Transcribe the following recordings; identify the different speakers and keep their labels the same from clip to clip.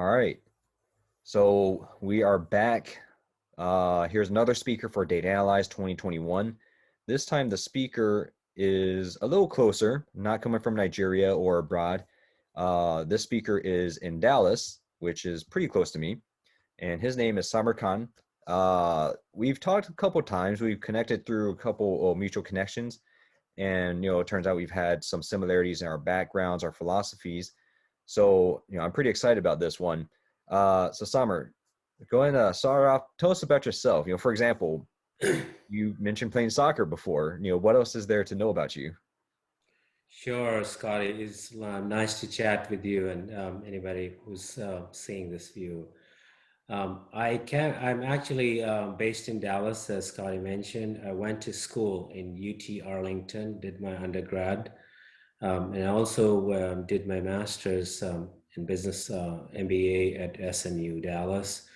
Speaker 1: All right. So we are back. Here's another speaker for DATAnalyze 2021. This time the speaker is a little closer, not coming from Nigeria or abroad. This speaker is in Dallas, which is pretty close to me, and his name is Samar Khan. We've talked a couple times. We've connected through a couple of mutual connections, and it turns out we've had some similarities in our backgrounds, our philosophies. So I'm pretty excited about this one. So Summer, go ahead and start off. Tell us about yourself. For example, you mentioned playing soccer before. What else is there to know about you?
Speaker 2: Sure, Scotty. It's nice to chat with you and anybody who's seeing this view. I'm actually based in Dallas, as Scotty mentioned. I went to school in UT Arlington, did my undergrad, and I also did my master's in business MBA at SMU Dallas.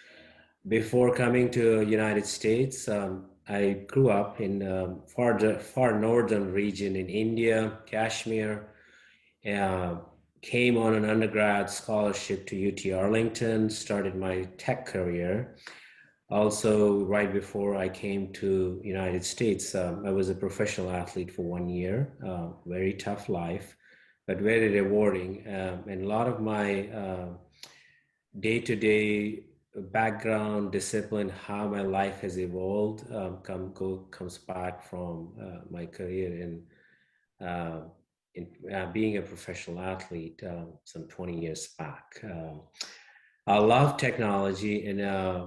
Speaker 2: Before coming to United States, I grew up in far northern region in India, Kashmir. Uh, Came on an undergrad scholarship to UT Arlington, started my tech career. Also, right before I came to United States, I was a professional athlete for 1 year. Very tough life, but very rewarding. And a lot of my day-to-day background, discipline, how my life has evolved, comes back from my career uh, in being a professional athlete some 20 years back. I love technology, and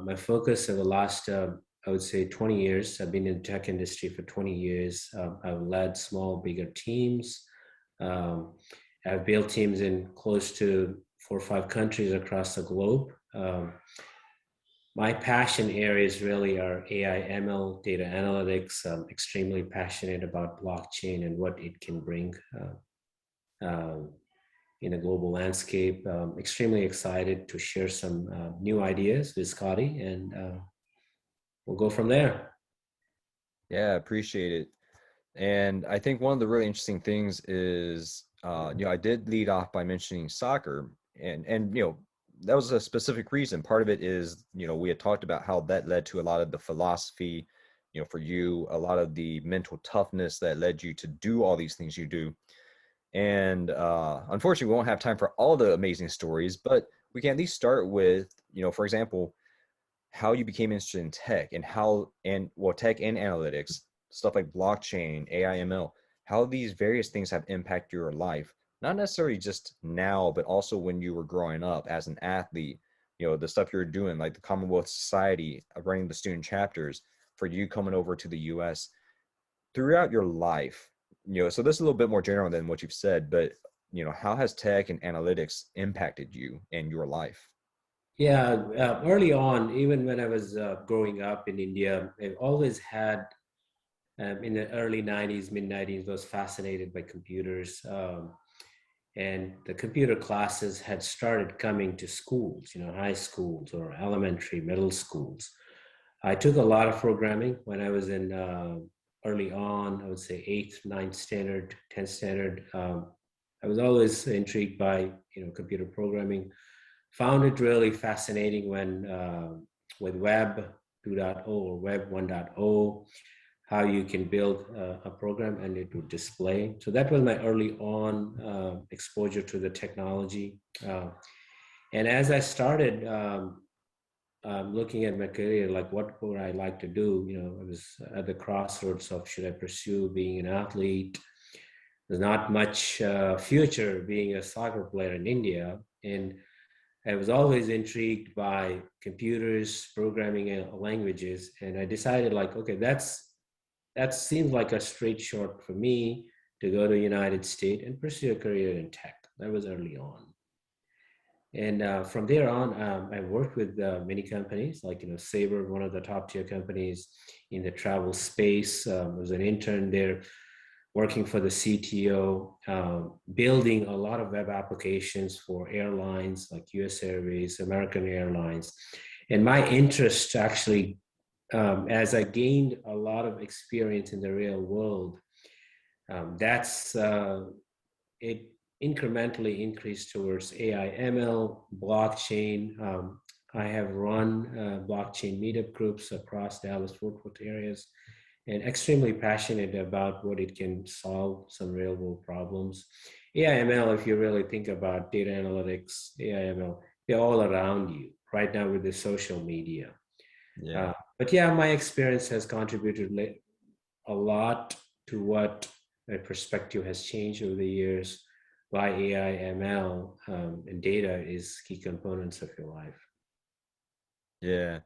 Speaker 2: my focus of the last, I would say, 20 years. I've been in the tech industry for 20 years. I've led small, bigger teams. Um, I've built teams in close to 4 or 5 countries across the globe. My passion areas really are AI, ML, data analytics. I'm extremely passionate about blockchain and what it can bring um, in a global landscape. Extremely excited to share some new ideas with Scotty, and we'll go from there.
Speaker 1: Yeah, appreciate it. And I think one of the really interesting things is, I did lead off by mentioning soccer, and that was a specific reason. Part of it is, we had talked about how that led to a lot of the philosophy, for you, a lot of the mental toughness that led you to do all these things you do. And unfortunately, we won't have time for all the amazing stories, but we can at least start with, for example, how you became interested in tech and tech and analytics, stuff like blockchain, AI, ML, how these various things have impacted your life, not necessarily just now, but also when you were growing up as an athlete, the stuff you're doing, like the Commonwealth Society, running the student chapters, for you coming over to the US throughout your life. So this is a little bit more general than what you've said, but how has tech and analytics impacted you and your life?
Speaker 2: Yeah, early on, even when I was growing up in India, I've always had, in the early 90s, mid 90s, was fascinated by computers. And the computer classes had started coming to schools, high schools or elementary, middle schools. I took a lot of programming when I was in early on, I would say eighth, ninth standard, 10th standard. I was always intrigued by, computer programming. Found it really fascinating when with Web 2.0 or Web 1.0, how you can build a program and it would display. So that was my early on exposure to the technology. And as I started looking at my career, like what would I like to do? I was at the crossroads of should I pursue being an athlete? There's not much future being a soccer player in India. And I was always intrigued by computers, programming languages. And I decided like, okay, that seems like a straight shot for me to go to the United States and pursue a career in tech. That was early on. And from there on, I worked with many companies, like Sabre, one of the top tier companies in the travel space. I was an intern there, working for the CTO, building a lot of web applications for airlines like U.S. Airways, American Airlines, and my interest actually, as I gained a lot of experience in the real world, that's it. incrementally increase towards AI, ML, blockchain. I have run blockchain meetup groups across Dallas Fort Worth areas, and extremely passionate about what it can solve some real world problems. AI, ML, if you really think about data analytics, AI, ML, they're all around you right now with the social media.
Speaker 1: Yeah.
Speaker 2: But yeah, my experience has contributed a lot to what my perspective has changed over the years, why AI, ML, and data is key components of your life.
Speaker 1: Yeah.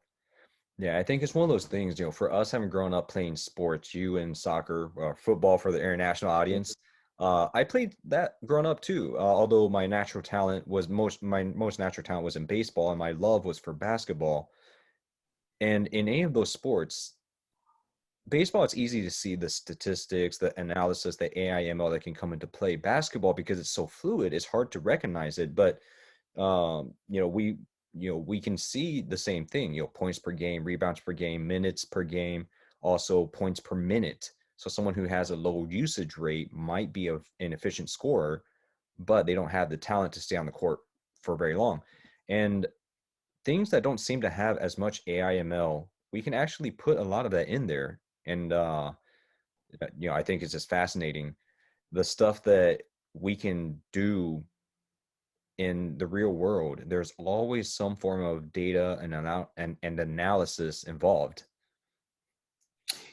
Speaker 1: Yeah, I think it's one of those things, for us having grown up playing sports, you in soccer, football for the international audience. I played that growing up too. Although my most natural talent was in baseball, and my love was for basketball. And in any of those sports, baseball, it's easy to see the statistics, the analysis, the AI ML that can come into play. Basketball, because it's so fluid, it's hard to recognize it. But we can see the same thing, points per game, rebounds per game, minutes per game, also points per minute. So someone who has a low usage rate might be an efficient scorer, but they don't have the talent to stay on the court for very long. And things that don't seem to have as much AIML, we can actually put a lot of that in there. And I think it's just fascinating the stuff that we can do in the real world. There's always some form of data and analysis involved.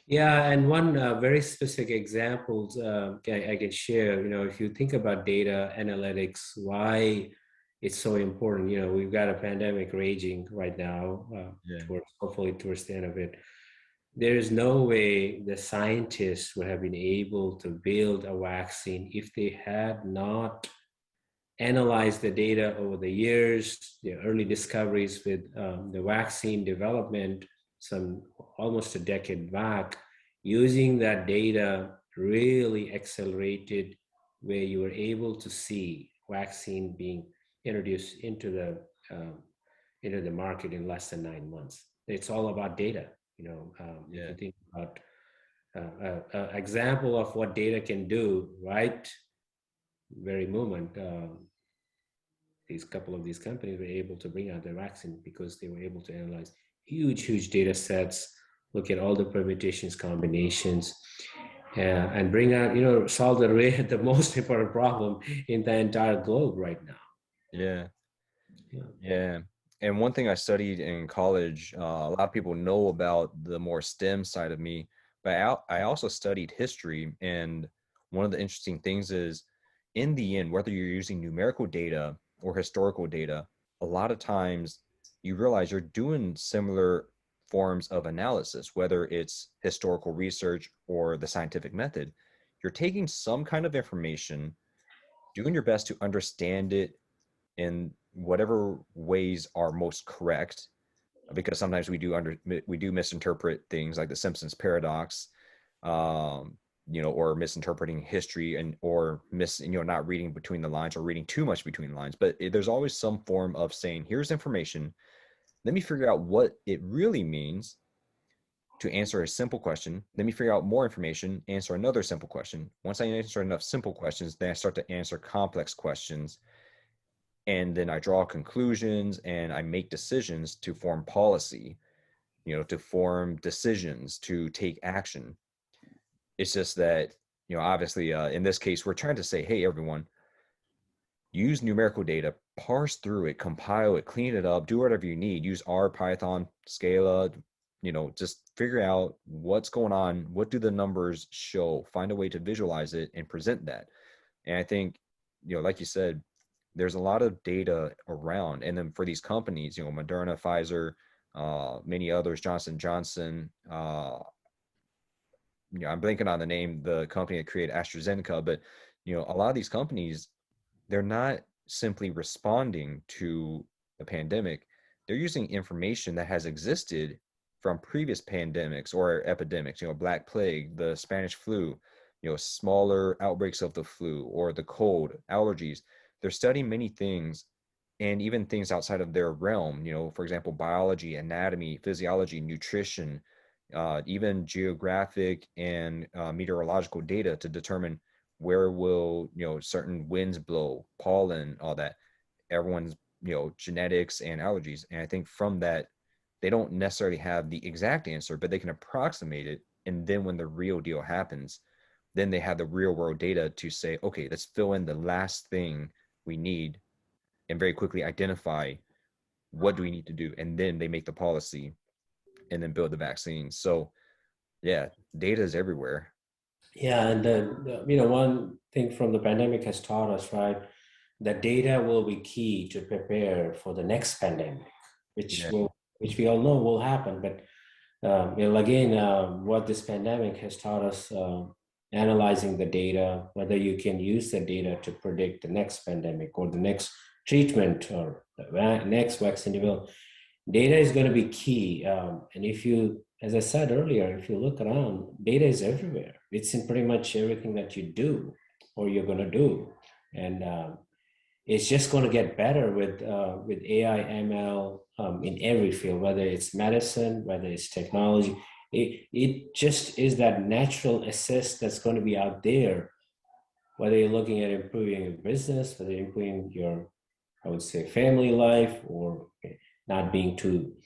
Speaker 2: Yeah, and one very specific examples I can share. If you think about data analytics, why it's so important. We've got a pandemic raging right now,
Speaker 1: Yeah.
Speaker 2: hopefully towards the end of it. There is no way the scientists would have been able to build a vaccine if they had not analyzed the data over the years, the early discoveries with the vaccine development, some almost a decade back. Using that data really accelerated where you were able to see vaccine being introduced um, into the market in less than 9 months. It's all about data. If
Speaker 1: Yeah.
Speaker 2: you think about example of what data can do, right? Very moment, these couple of these companies were able to bring out their vaccine because they were able to analyze huge data sets, look at all the permutations, combinations, and bring out, solve the most important problem in the entire globe right now.
Speaker 1: Yeah.
Speaker 2: Yeah.
Speaker 1: Yeah. And one thing I studied in college, a lot of people know about the more STEM side of me, but I also studied history. And one of the interesting things is, in the end, whether you're using numerical data or historical data, a lot of times you realize you're doing similar forms of analysis, whether it's historical research or the scientific method. You're taking some kind of information, doing your best to understand it in whatever ways are most correct, because sometimes we do misinterpret things like the Simpsons paradox, um or misinterpreting history, and or not reading between the lines or reading too much between the lines. But there's always some form of saying, here's information, let me figure out what it really means to answer a simple question. Let me figure out more information, answer another simple question. Once I answer enough simple questions, then I start to answer complex questions, and then I draw conclusions and I make decisions to form policy, to form decisions, to take action. It's just that, obviously, in this case, we're trying to say, hey, everyone, use numerical data, parse through it, compile it, clean it up, do whatever you need. Use R, Python, Scala, just figure out what's going on. What do the numbers show? Find a way to visualize it and present that. And I think, like you said, there's a lot of data around. And then for these companies, Moderna, Pfizer, many others, Johnson Johnson, I'm blanking on the name, the company that created AstraZeneca, but a lot of these companies, they're not simply responding to a pandemic. They're using information that has existed from previous pandemics or epidemics, Black Plague, the Spanish flu, smaller outbreaks of the flu or the cold, allergies. They're studying many things, and even things outside of their realm, for example, biology, anatomy, physiology, nutrition, even geographic and meteorological data to determine where will, certain winds blow, pollen, all that, everyone's, genetics and allergies. And I think from that, they don't necessarily have the exact answer, but they can approximate it. And then when the real deal happens, then they have the real world data to say, okay, let's fill in the last thing we need and very quickly identify what do we need to do. And then they make the policy and then build the vaccine. So yeah, data is everywhere.
Speaker 2: Yeah, and one thing from the pandemic has taught us, right, that data will be key to prepare for the next pandemic,
Speaker 1: Yeah.
Speaker 2: which we all know will happen. But again, what this pandemic has taught us, analyzing the data, whether you can use the data to predict the next pandemic or the next treatment or the next vaccine development, data is going to be key. And if you, as I said earlier, if you look around, data is everywhere. It's in pretty much everything that you do or you're going to do. And it's just going to get better with AI, ML in every field, whether it's medicine, whether it's technology. It just is that natural assist that's going to be out there, whether you're looking at improving your business, whether you're improving your, I would say, family life, or not being too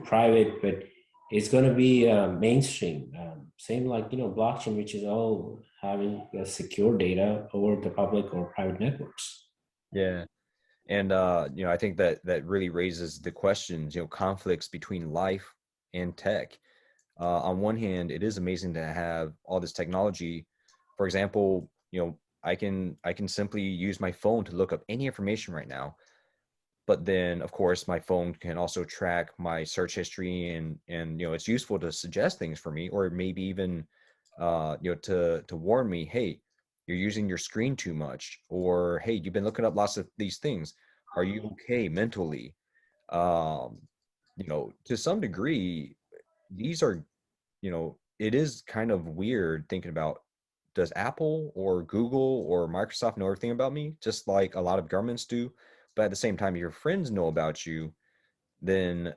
Speaker 2: private, but it's going to be mainstream. Same like blockchain, which is all having secure data over the public or private networks.
Speaker 1: Yeah. And I think that that really raises the questions, conflicts between life and tech. On one hand, it is amazing to have all this technology. For example, I can simply use my phone to look up any information right now. But then, of course, my phone can also track my search history, and it's useful to suggest things for me, or maybe even to warn me, hey, you're using your screen too much, or hey, you've been looking up lots of these things. Are you okay mentally? Um, to some degree, these are, it is kind of weird thinking about, does Apple or Google or Microsoft know everything about me, just like a lot of governments do? But at the same time, if your friends know about you, then,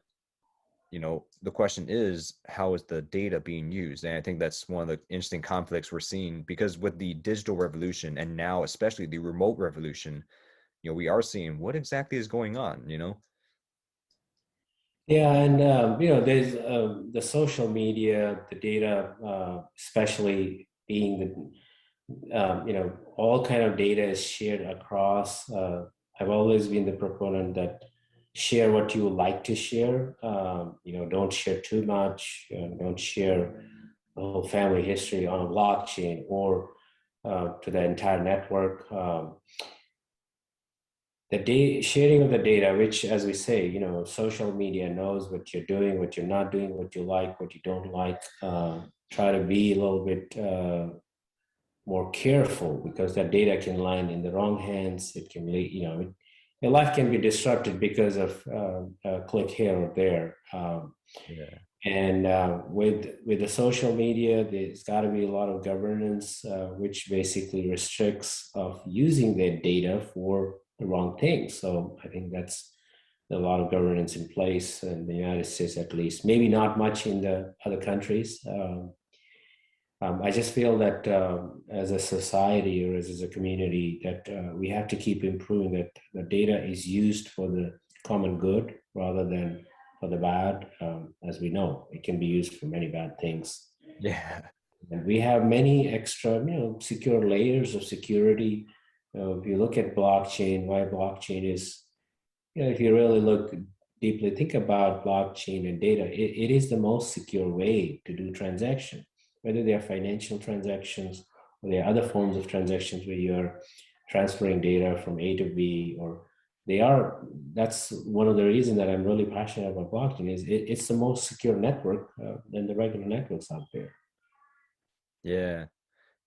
Speaker 1: the question is, how is the data being used? And I think that's one of the interesting conflicts we're seeing, because with the digital revolution and now especially the remote revolution, we are seeing what exactly is going on.
Speaker 2: Yeah, and there's the social media, the data, especially being all kind of data is shared across. I've always been the proponent that share what you like to share. Don't share too much. Don't share the whole family history on a blockchain or to the entire network. The sharing of the data, which, as we say, social media knows what you're doing, what you're not doing, what you like, what you don't like. Try to be a little bit more careful, because that data can land in the wrong hands. It can lead, your life can be disrupted because of a click here or there.
Speaker 1: Yeah.
Speaker 2: And with the social media, there's got to be a lot of governance, which basically restricts of using their data for the wrong things. So I think that's a lot of governance in place in the United States, at least. Maybe not much in the other countries. I just feel that as a society or as a community, that we have to keep improving, that the data is used for the common good rather than for the bad. As we know, it can be used for many bad things.
Speaker 1: Yeah.
Speaker 2: And we have many extra, secure layers of security. If you look at blockchain, why blockchain is, if you really look deeply, think about blockchain and data, it is the most secure way to do transaction, whether they are financial transactions or there are other forms of transactions where you're transferring data from A to B, or they are, that's one of the reasons that I'm really passionate about blockchain, is it's the most secure network than the regular networks out there.
Speaker 1: Yeah.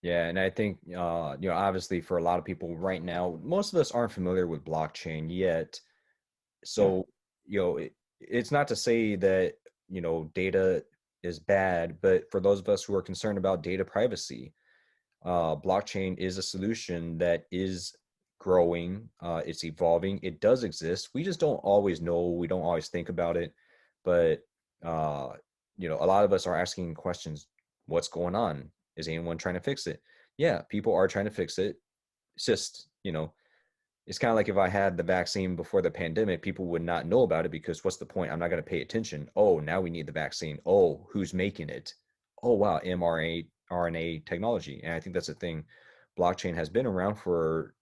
Speaker 1: Yeah, and I think obviously for a lot of people right now, most of us aren't familiar with blockchain yet.
Speaker 2: Yeah.
Speaker 1: So, it's not to say that, data is bad, but for those of us who are concerned about data privacy, blockchain is a solution that is growing, it's evolving, it does exist. We just don't always know, we don't always think about it, but a lot of us are asking questions, what's going on? Is anyone trying to fix it? yeah, people are trying to fix it. It's just, it's kind of like if I had the vaccine before the pandemic, people would not know about it because what's the point? I'm not going to pay attention. Oh, now we need the vaccine. Oh, who's making it? Oh, wow, mRNA RNA technology. And I think that's the thing. Blockchain has been around for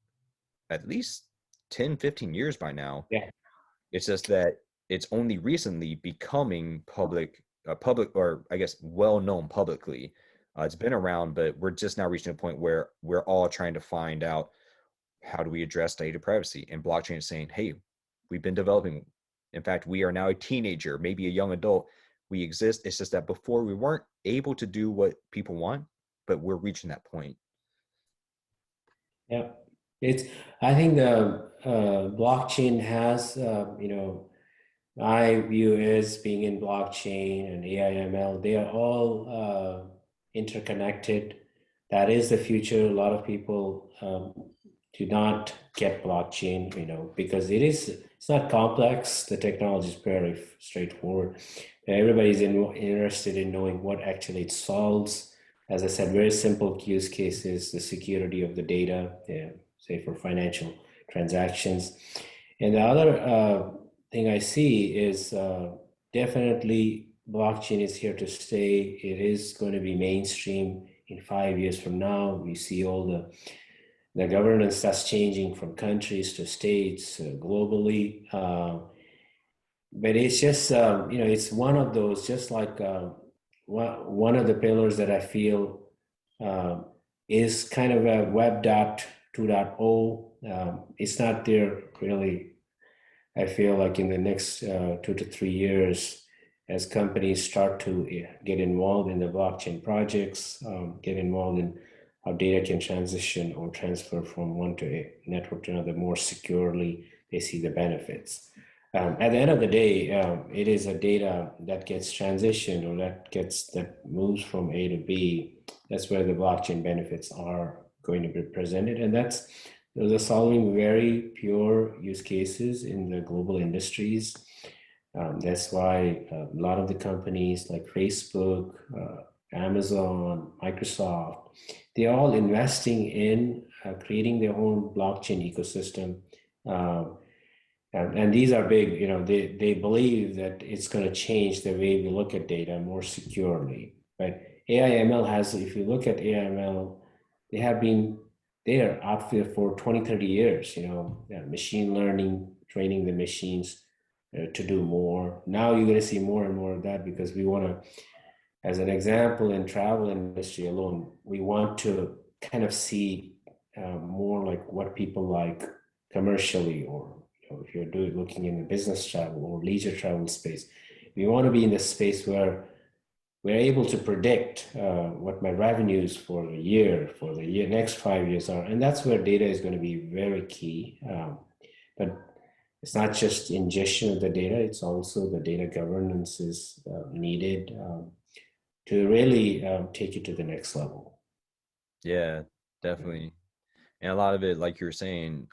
Speaker 1: at least 10, 15 years by now.
Speaker 2: Yeah.
Speaker 1: It's just that it's only recently becoming public, or I guess well known publicly. It's been around, but we're just now reaching a point where we're all trying to find out how do we address data privacy. And blockchain is saying, hey, we've been developing. In fact, we are now a teenager, maybe a young adult. We exist. It's just that before we weren't able to do what people want, but we're reaching that point.
Speaker 2: Yeah, it's. I think the blockchain has, I view as being in blockchain and AI/ML. They are all interconnected. That is the future. A lot of people do not get blockchain, because it's not complex. The technology is very straightforward. Everybody's interested in knowing what actually it solves. As I said, very simple use cases, the security of the data, say for financial transactions. And the other thing I see is definitely blockchain is here to stay. It is going to be mainstream in 5 years from now. We see all the governance that's changing from countries to states globally. But it's just, it's one of those, just like one of the pillars that I feel uh, is kind of a web 2.0. It's not there really. I feel like in the next 2 to 3 years, as companies start to get involved in the blockchain projects, get involved in how data can transition or transfer from one to a network to another more securely, they see the benefits. At the end of the day, it is a data that gets transitioned or that moves from A to B. That's where the blockchain benefits are going to be presented, and those are solving very pure use cases in the global industries. That's why a lot of the companies like Facebook, Amazon, Microsoft, they're all investing in creating their own blockchain ecosystem. And these are big, they believe that it's going to change the way we look at data more securely. But AI/ML has, if you look at AI/ML, they have been there out there for 20, 30 years, machine learning, training the machines to do more. Now you're going to see more and more of that because we want to, as an example, in travel industry alone, we want to kind of see more like what people like commercially, or if you're looking in the business travel or leisure travel space, we want to be in the space where we're able to predict what my revenues for the year next 5 years are, and that's where data is going to be very key. But it's not just ingestion of the data; it's also the data governance is needed to really take it to the next level.
Speaker 1: Yeah, definitely. And a lot of it, like you're saying,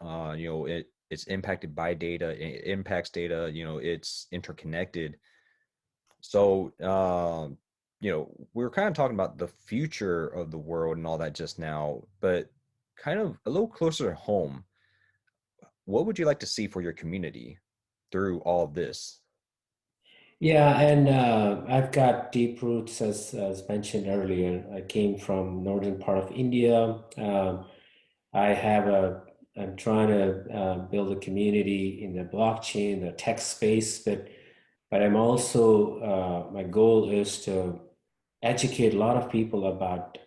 Speaker 1: it's impacted by data, it impacts data, it's interconnected. So, we were kind of talking about the future of the world and all that just now, but kind of a little closer to home. What would you like to see for your community through all of this?
Speaker 2: Yeah, and I've got deep roots, as mentioned earlier. I came from northern part of India. I have a, I'm trying to build a community in the blockchain, the tech space, but I'm also, my goal is to educate a lot of people about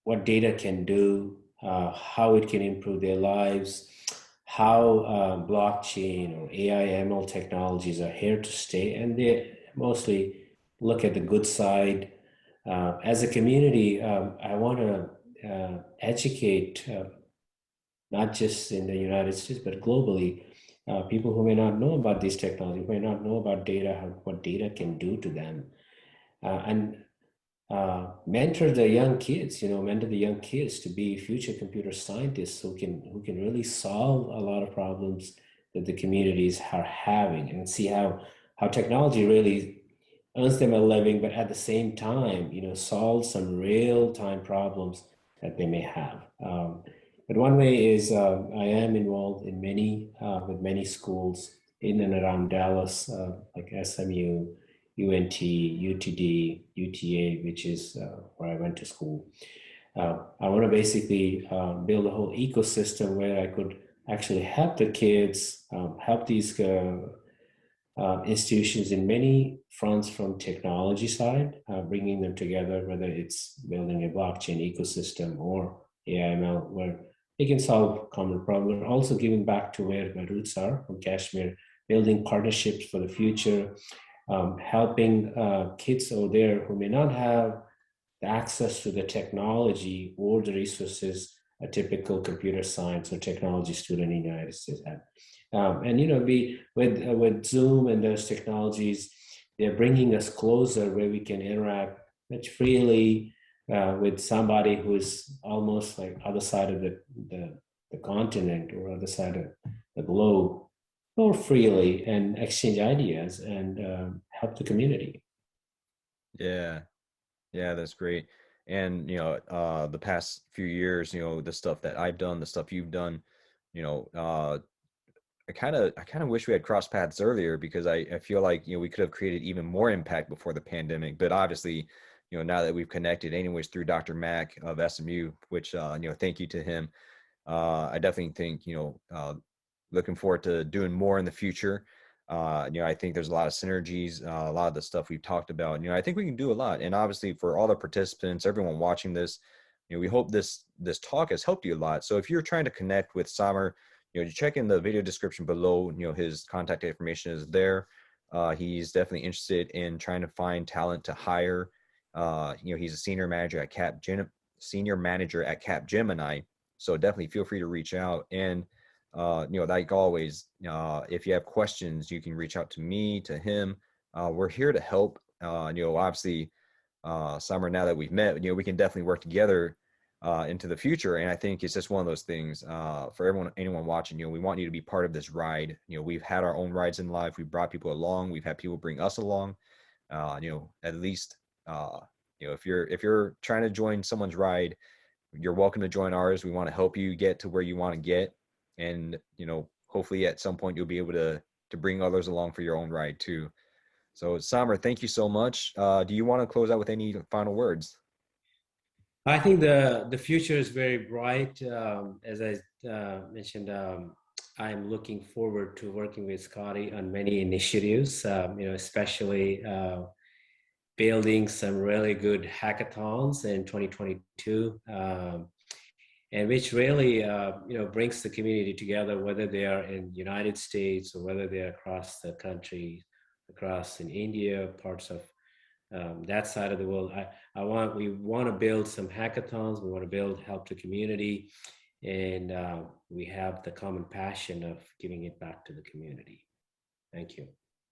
Speaker 2: what data can do, how it can improve their lives, how blockchain or AI/ML technologies are here to stay, and they mostly look at the good side. As a community, I want to educate not just in the United States but globally, people who may not know about these technologies, may not know about data, what data can do to them, and mentor the young kids, mentor the young kids to be future computer scientists who can really solve a lot of problems that the communities are having, and see how technology really earns them a living, but at the same time, solve some real time problems that they may have. But one way is I am involved in with many schools in and around Dallas, like SMU, UNT, UTD, UTA, which is where I went to school. I want to basically build a whole ecosystem where I could actually help the kids, help these institutions in many fronts from technology side, bringing them together, whether it's building a blockchain ecosystem or AIML, where they can solve common problems. Also giving back to where my roots are from Kashmir, building partnerships for the future, helping kids over there who may not have the access to the technology or the resources a typical computer science or technology student in the United States have. And we with Zoom and those technologies, they're bringing us closer where we can interact much freely with somebody who's almost like other side of the continent or other side of the globe, more freely and exchange ideas and help the community.
Speaker 1: Yeah. Yeah, that's great. And the past few years, the stuff that I've done, the stuff you've done, you know, uh, I kind of wish we had crossed paths earlier because I feel like we could have created even more impact before the pandemic. But obviously, now that we've connected, anyways, through Dr. Mack of SMU, which thank you to him. I definitely think looking forward to doing more in the future. I think there's a lot of synergies, a lot of the stuff we've talked about. I think we can do a lot. And obviously, for all the participants, everyone watching this, we hope this talk has helped you a lot. So if you're trying to connect with Samar, check in the video description below. His contact information is there. He's definitely interested in trying to find talent to hire. He's a senior manager at Capgemini. So definitely feel free to reach out. And like always, if you have questions, you can reach out to me, to him. We're here to help. Obviously, Summer, now that we've met, we can definitely work together into the future. And I think it's just one of those things for anyone watching. We want you to be part of this ride. We've had our own rides in life. We've brought people along. We've had people bring us along. At least, if you're trying to join someone's ride, you're welcome to join ours. We want to help you get to where you want to get. And, hopefully at some point you'll be able to bring others along for your own ride too. So Samar, thank you so much. Do you want to close out with any final words?
Speaker 2: I think the future is very bright. As I mentioned, I'm looking forward to working with Scotty on many initiatives. Especially building some really good hackathons in 2022, and which really brings the community together, whether they are in the United States or whether they're across the country, across in India, parts of that side of the world. We want to build some hackathons. We want to help the community, and we have the common passion of giving it back to the community. Thank you.